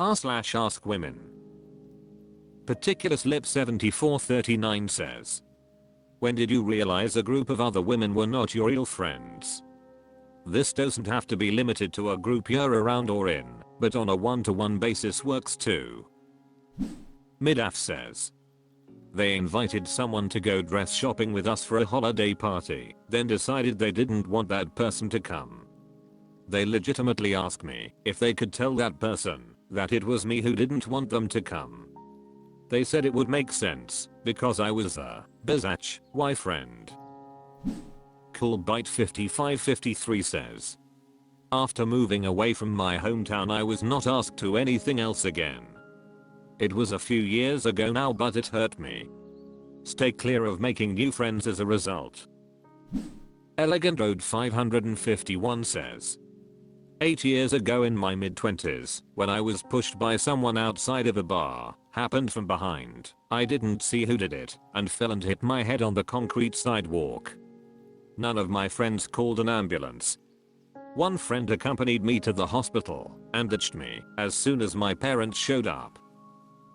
r/AskWomen. Particular Slip 7439 says, when did you realize a group of other women were not your real friends? This doesn't have to be limited to a group you're around or in, but on a one-to-one basis works too. Midaf says, they invited someone to go dress shopping with us for a holiday party, then decided they didn't want that person to come. They legitimately asked me if they could tell that person that it was me who didn't want them to come. They said it would make sense because I was a biatch, why friend? Coolbite 5553 says, after moving away from my hometown I was not asked to anything else again. It was a few years ago now but it hurt me. Stay clear of making new friends as a result. Elegant Road 551 says, 8 years ago in my mid-20s, when I was pushed by someone outside of a bar, happened from behind, I didn't see who did it, and fell and hit my head on the concrete sidewalk. None of my friends called an ambulance. One friend accompanied me to the hospital and ditched me as soon as my parents showed up.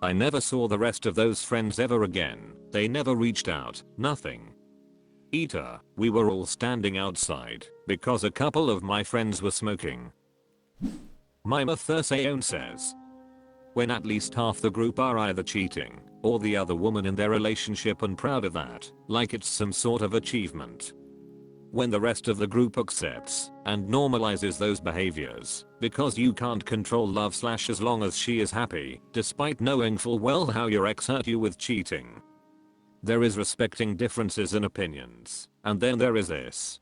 I never saw the rest of those friends ever again, they never reached out, nothing. We were all standing outside because a couple of my friends were smoking. Mima Thursayon says, when at least half the group are either cheating or the other woman in their relationship and proud of that, like it's some sort of achievement. When the rest of the group accepts and normalizes those behaviors because you can't control love / as long as she is happy despite knowing full well how your ex hurt you with cheating. There is respecting differences in opinions, and then there is this.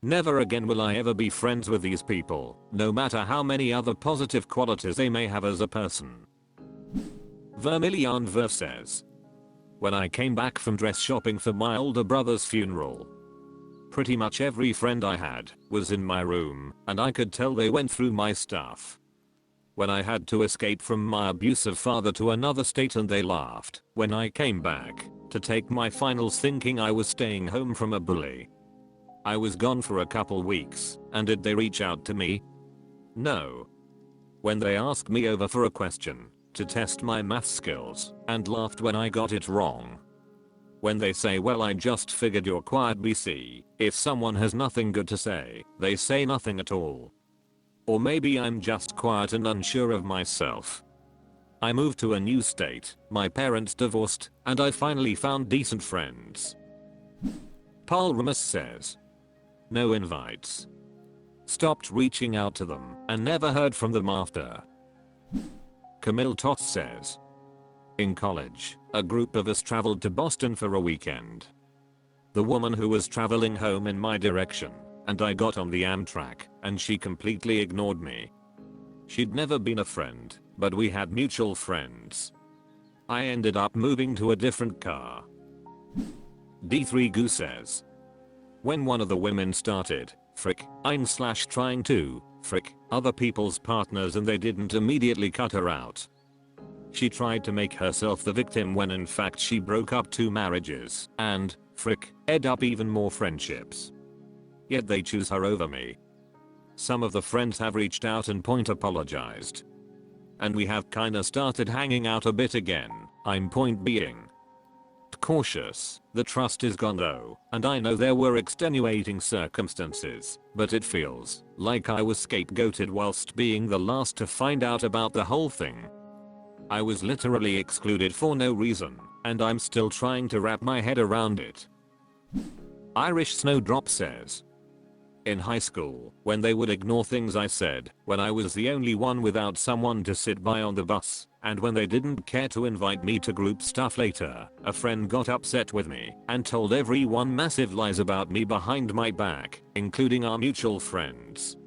Never again will I ever be friends with these people, no matter how many other positive qualities they may have as a person. Vermilion Verf says, when I came back from dress shopping for my older brother's funeral, pretty much every friend I had was in my room, and I could tell they went through my stuff. When I had to escape from my abusive father to another state and they laughed when I came back to take my finals thinking I was staying home from a bully. I was gone for a couple weeks, and did they reach out to me? No. When they asked me over for a question to test my math skills and laughed when I got it wrong. When they say well I just figured you're quiet BC, if someone has nothing good to say, they say nothing at all. Or maybe I'm just quiet and unsure of myself. I moved to a new state, my parents divorced, and I finally found decent friends. Paul Ramus says, no invites. Stopped reaching out to them and never heard from them after. Camille Tots says, in college, a group of us traveled to Boston for a weekend. The woman who was traveling home in my direction, and I got on the Amtrak, and she completely ignored me. She'd never been a friend, but we had mutual friends. I ended up moving to a different car. D3 Goo says, when one of the women started, trying to, other people's partners and they didn't immediately cut her out. She tried to make herself the victim when in fact she broke up 2 marriages and, ed up even more friendships. Yet they choose her over me. Some of the friends have reached out and apologized. And we have kinda started hanging out a bit again, I'm point being cautious, the trust is gone though, and I know there were extenuating circumstances, but it feels like I was scapegoated whilst being the last to find out about the whole thing. I was literally excluded for no reason, and I'm still trying to wrap my head around it. Irish Snowdrop says, in high school, when they would ignore things I said, when I was the only one without someone to sit by on the bus, and when they didn't care to invite me to group stuff later, a friend got upset with me and told everyone massive lies about me behind my back, including our mutual friends.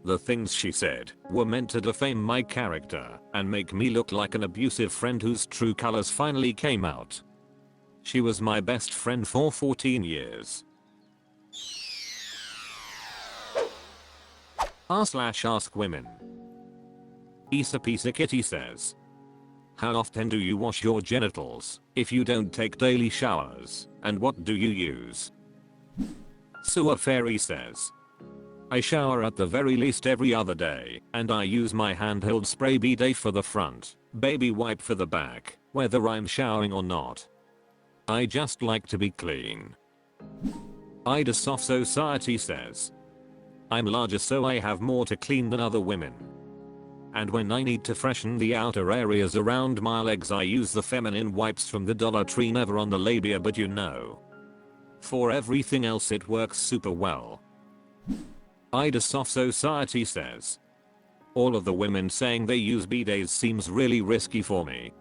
The things she said were meant to defame my character and make me look like an abusive friend whose true colors finally came out. She was my best friend for 14 years. r/AskWomen. Issa Pisa Kitty says, how often do you wash your genitals if you don't take daily showers, and what do you use? Sewer Fairy says, I shower at the very least every other day, and I use my handheld spray bidet for the front, baby wipe for the back, whether I'm showering or not. I just like to be clean. Ida Soft Society says, I'm larger so I have more to clean than other women. And when I need to freshen the outer areas around my legs I use the feminine wipes from the Dollar Tree, never on the labia, but you know. For everything else it works super well. Ida Soft Society says, all of the women saying they use bidets seems really risky for me.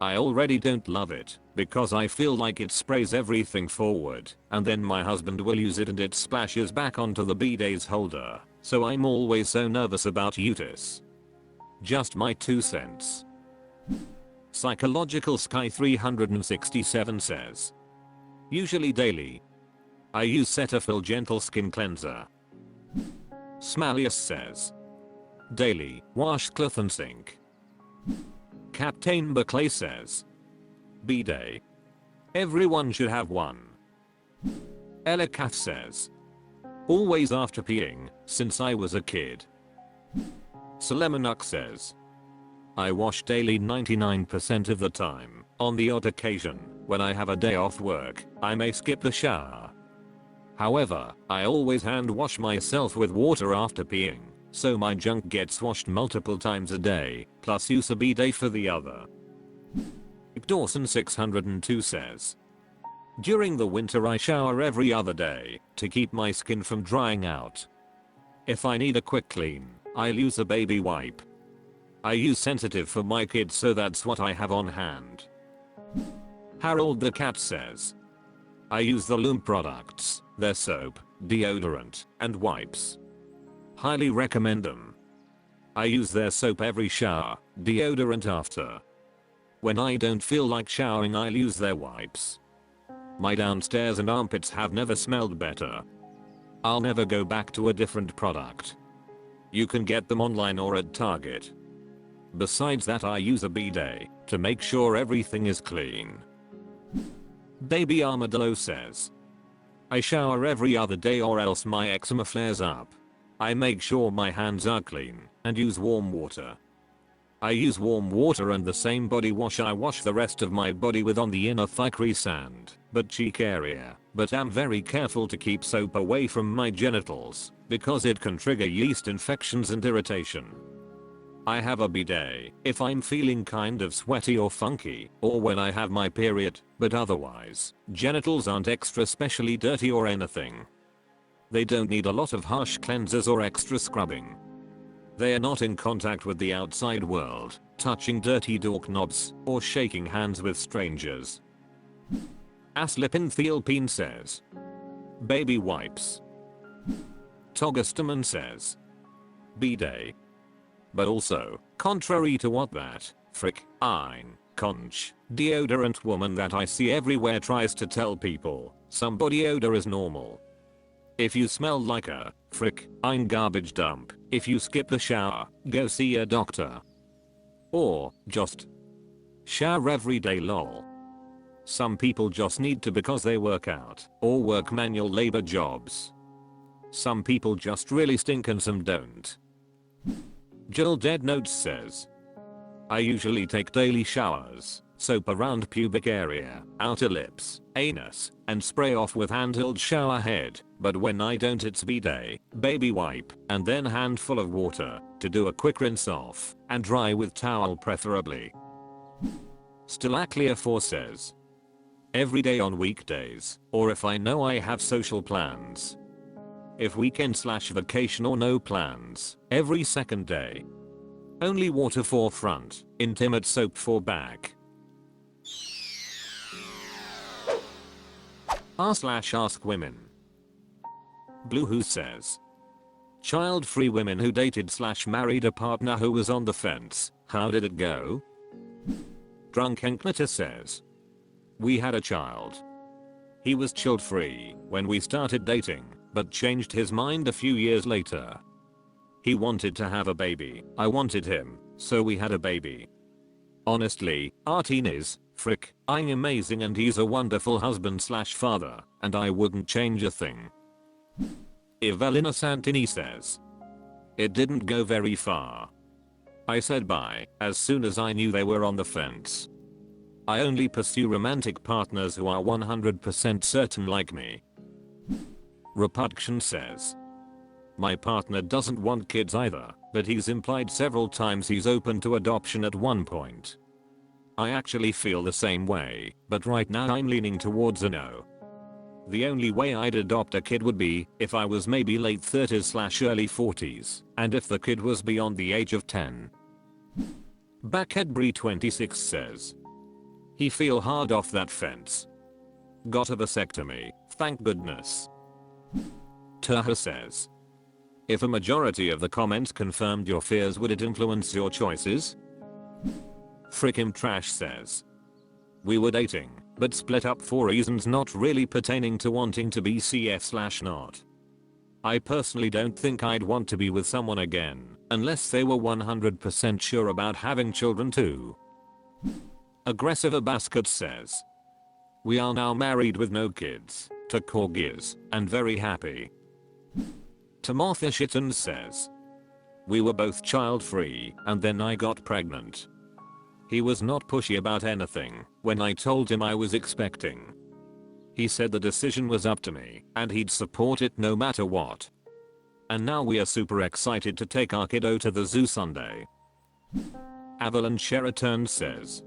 I already don't love it, because I feel like it sprays everything forward, and then my husband will use it and it splashes back onto the bidet's holder, so I'm always so nervous about utis. Just my 2 cents. Psychological Sky 367 says, usually daily. I use Cetaphil Gentle Skin Cleanser. Smallius says, daily, washcloth and sink. Captain Buckley says, bidet. Everyone should have one. Ellicaf says, always after peeing, since I was a kid. Selemonuk says, I wash daily 99% of the time. On the odd occasion, when I have a day off work, I may skip the shower. However, I always hand wash myself with water after peeing, so my junk gets washed multiple times a day, plus use a bidet for the other. Dawson 602 says, during the winter I shower every other day, to keep my skin from drying out. If I need a quick clean, I'll use a baby wipe. I use sensitive for my kids, so that's what I have on hand. Harold the Cat says, I use the Loom products, their soap, deodorant, and wipes. Highly recommend them. I use their soap every shower, deodorant after. When I don't feel like showering I'll use their wipes. My downstairs and armpits have never smelled better. I'll never go back to a different product. You can get them online or at Target. Besides that I use a bidet to make sure everything is clean. Baby Armadillo says, I shower every other day or else my eczema flares up. I make sure my hands are clean and use warm water. I use warm water and the same body wash I wash the rest of my body with on the inner thigh crease and butt cheek area, but am very careful to keep soap away from my genitals because it can trigger yeast infections and irritation. I have a bidet if I'm feeling kind of sweaty or funky, or when I have my period, but otherwise, genitals aren't extra specially dirty or anything. They don't need a lot of harsh cleansers or extra scrubbing. They are not in contact with the outside world, touching dirty doorknobs, or shaking hands with strangers. Aslipin Thielpine says, baby wipes. Togastaman says, bidet. But also, contrary to what that frick, ein, conch, deodorant woman that I see everywhere tries to tell people, some body odor is normal. If you smell like a frick, ein garbage dump, if you skip the shower, go see a doctor. Or, just shower every day lol. Some people just need to because they work out, or work manual labor jobs. Some people just really stink and some don't. Jill Dead Notes says, I usually take daily showers, soap around pubic area, outer lips, anus, and spray off with handheld shower head, but when I don't it's bidet, baby wipe, and then handful of water, to do a quick rinse off, and dry with towel preferably. Stalaclia 4 says, every day on weekdays, or if I know I have social plans. If weekend/vacation or no plans, every second day. Only water for front, intimate soap for back. r/AskWomen. Blue Who says, child-free women who dated/married a partner who was on the fence, how did it go? Drunk Enknita says, we had a child. He was child-free when we started dating, but changed his mind a few years later. He wanted to have a baby, I wanted him, so we had a baby. Honestly, our teen is, frick, I'm amazing and he's a wonderful husband/father, and I wouldn't change a thing. Evelina Santini says, "It didn't go very far. I said bye as soon as I knew they were on the fence. I only pursue romantic partners who are 100% certain like me." Repuction says, "My partner doesn't want kids either, but he's implied several times he's open to adoption at one point. I actually feel the same way, but right now I'm leaning towards a no. The only way I'd adopt a kid would be if I was maybe late 30s/early 40s, and if the kid was beyond the age of 10. Backheadbree26 says, "He feel hard off that fence. Got a vasectomy, thank goodness." Turha says, "If a majority of the comments confirmed your fears, would it influence your choices?" Frickin' Trash says, "We were dating, but split up for reasons not really pertaining to wanting to be CF/not. I personally don't think I'd want to be with someone again, unless they were 100% sure about having children too." Aggressive Abasket says, "We are now married with no kids, to corgis, and very happy." Tamartha Shitten says, "We were both child free, and then I got pregnant. He was not pushy about anything when I told him I was expecting. He said the decision was up to me and he'd support it no matter what. And now we are super excited to take our kiddo to the zoo Sunday." Avalon Sheraton says,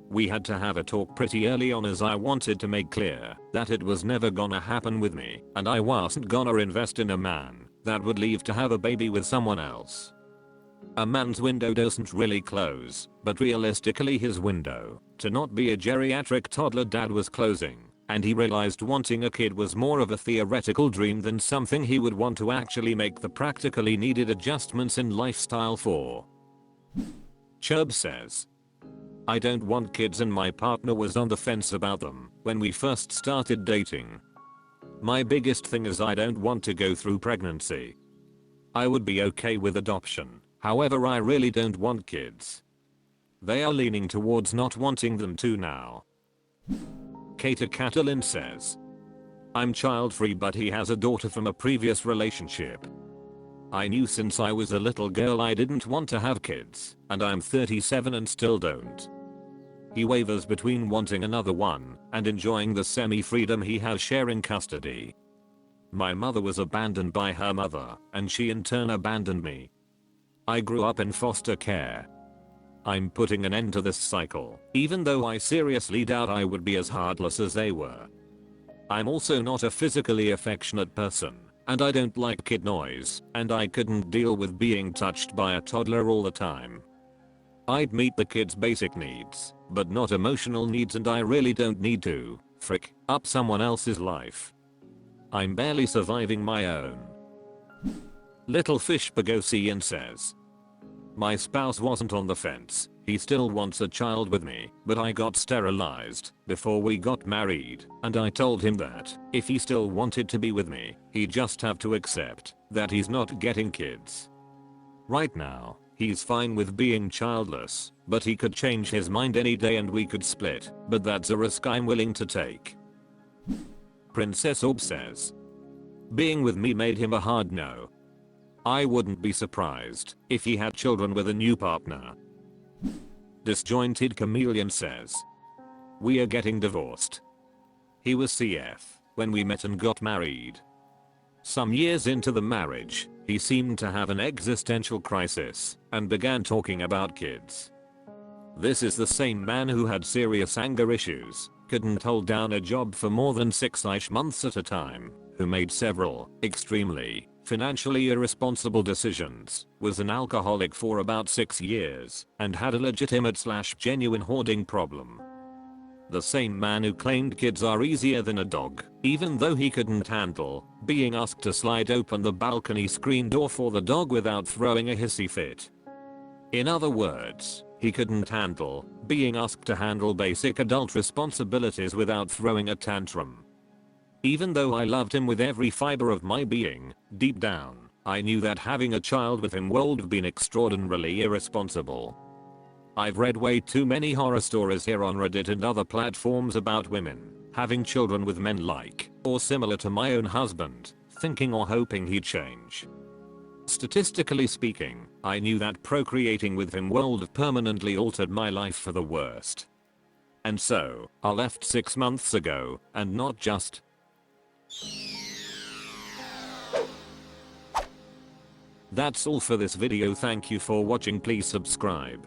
"We had to have a talk pretty early on as I wanted to make clear that it was never gonna happen with me and I wasn't gonna invest in a man that would leave to have a baby with someone else. A man's window doesn't really close, but realistically his window to not be a geriatric toddler dad was closing, and he realized wanting a kid was more of a theoretical dream than something he would want to actually make the practically needed adjustments in lifestyle for." Chubb says, "I don't want kids and my partner was on the fence about them when we first started dating. My biggest thing is I don't want to go through pregnancy. I would be okay with adoption, however I really don't want kids. They are leaning towards not wanting them too now." Kater Catalin says, "I'm child free but he has a daughter from a previous relationship. I knew since I was a little girl I didn't want to have kids, and I'm 37 and still don't. He wavers between wanting another one and enjoying the semi-freedom he has sharing custody. My mother was abandoned by her mother, and she in turn abandoned me. I grew up in foster care. I'm putting an end to this cycle, even though I seriously doubt I would be as heartless as they were. I'm also not a physically affectionate person, and I don't like kid noise, and I couldn't deal with being touched by a toddler all the time. I'd meet the kid's basic needs, but not emotional needs, and I really don't need to up someone else's life. I'm barely surviving my own." Little Fish Bogosian says, "My spouse wasn't on the fence. He still wants a child with me, but I got sterilized before we got married, and I told him that if he still wanted to be with me, he'd just have to accept that he's not getting kids. Right now, he's fine with being childless, but he could change his mind any day and we could split, but that's a risk I'm willing to take." Princess Orb says, "Being with me made him a hard no. I wouldn't be surprised if he had children with a new partner." Disjointed Chameleon says, "We are getting divorced. He was CF when we met and got married. Some years into the marriage, he seemed to have an existential crisis and began talking about kids. This is the same man who had serious anger issues, couldn't hold down a job for more than 6 months at a time, who made several extremely financially irresponsible decisions, was an alcoholic for about 6 years, and had a legitimate/genuine hoarding problem. The same man who claimed kids are easier than a dog, even though he couldn't handle being asked to slide open the balcony screen door for the dog without throwing a hissy fit. In other words, he couldn't handle being asked to handle basic adult responsibilities without throwing a tantrum. Even though I loved him with every fiber of my being, deep down, I knew that having a child with him would have been extraordinarily irresponsible. I've read way too many horror stories here on Reddit and other platforms about women having children with men like or similar to my own husband, thinking or hoping he'd change. Statistically speaking, I knew that procreating with him would have permanently altered my life for the worst. And so, I left 6 months ago, and not just. That's all for this video. Thank you for watching. Please subscribe.